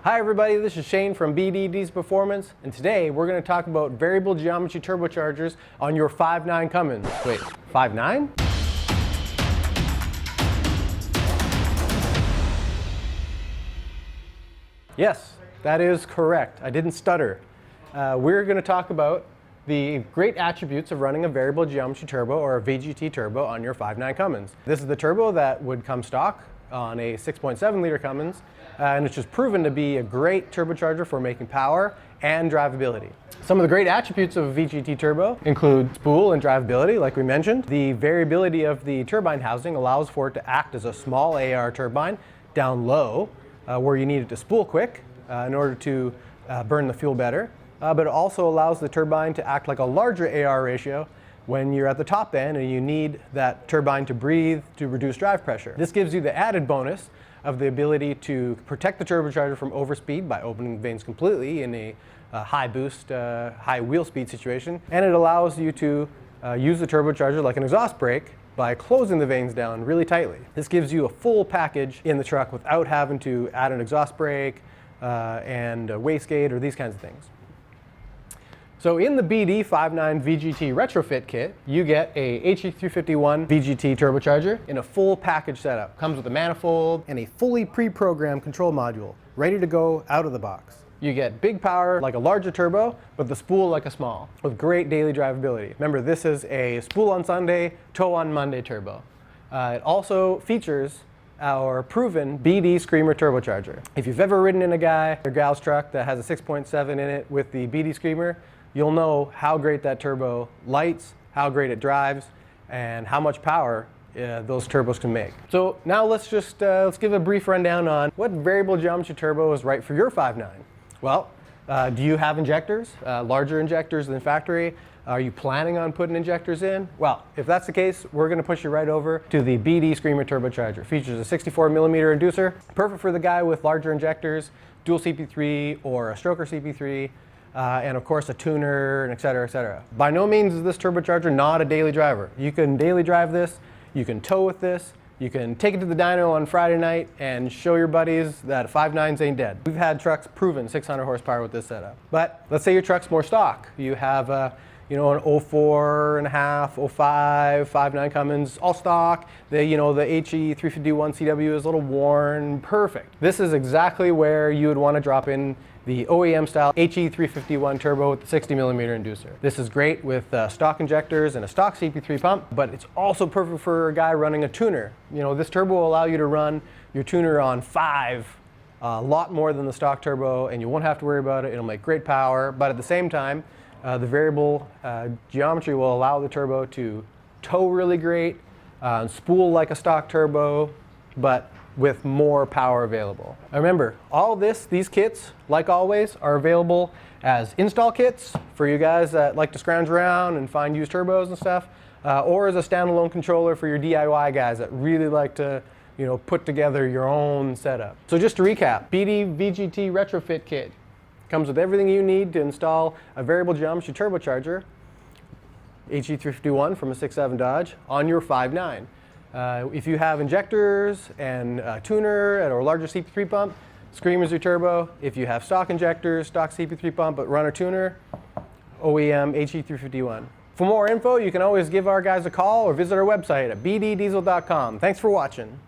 Hi everybody, this is Shane from BD Diesel Performance, and today we're going to talk about variable geometry turbochargers on your 5.9 Cummins. Wait, 5.9? Yes, that is correct. I didn't stutter. We're going to talk about the great attributes of running a variable geometry turbo or a VGT turbo on your 5.9 Cummins. This is the turbo that would come stock on a 6.7 liter Cummins, and it's just proven to be a great turbocharger for making power and drivability. Some of the great attributes of a VGT turbo include spool and drivability, like we mentioned. The variability of the turbine housing allows for it to act as a small AR turbine down low, where you need it to spool quick in order to burn the fuel better. But it also allows the turbine to act like a larger AR ratio when you're at the top end and you need that turbine to breathe to reduce drive pressure. This gives you the added bonus of the ability to protect the turbocharger from overspeed by opening the vanes completely in a high boost, high wheel speed situation. And it allows you to use the turbocharger like an exhaust brake by closing the vanes down really tightly. This gives you a full package in the truck without having to add an exhaust brake and a wastegate or these kinds of things. So in the BD 5.9 VGT retrofit kit, you get a HE351 VGT turbocharger in a full package setup. Comes with a manifold and a fully pre-programmed control module, ready to go out of the box. You get big power like a larger turbo, but the spool like a small, with great daily drivability. Remember, this is a spool on Sunday, tow on Monday turbo. It also features our proven BD Screamer turbocharger. If you've ever ridden in a guy or gal's truck that has a 6.7 in it with the BD Screamer, you'll know how great that turbo lights, how great it drives, and how much power those turbos can make. So now let's give a brief rundown on what variable geometry turbo is right for your 5.9. Well, do you have injectors, larger injectors than factory? Are you planning on putting injectors in? Well, if that's the case, we're going to push you right over to the BD Screamer turbocharger. Features a 64 millimeter inducer, perfect for the guy with larger injectors, dual CP3 or a stroker CP3, and of course a tuner, and et cetera, et cetera. By no means is this turbocharger not a daily driver. You can daily drive this, you can tow with this, you can take it to the dyno on Friday night and show your buddies that 5.9s ain't dead. We've had trucks proven 600 horsepower with this setup. But let's say your truck's more stock. You have an 04.5, 05, 5.9 Cummins, all stock. The HE351 CW is a little worn, perfect. This is exactly where you would want to drop in the OEM style HE351 turbo with the 60 millimeter inducer. This is great with stock injectors and a stock CP3 pump, but it's also perfect for a guy running a tuner. This turbo will allow you to run your tuner on 5, a lot more than the stock turbo, and you won't have to worry about it. It'll make great power, but at the same time, the variable geometry will allow the turbo to tow really great, spool like a stock turbo, but with more power available. Remember, all these kits, like always, are available as install kits for you guys that like to scrounge around and find used turbos and stuff, or as a standalone controller for your DIY guys that really like to put together your own setup. So just to recap, BD VGT retrofit kit comes with everything you need to install a variable geometry turbocharger, HE351 from a 6.7 Dodge, on your 5.9. If you have injectors and a tuner or a larger CP3 pump, Screamer's your turbo. If you have stock injectors, stock CP3 pump, but run a tuner, OEM HE351. For more info, you can always give our guys a call or visit our website at bddiesel.com. Thanks for watching.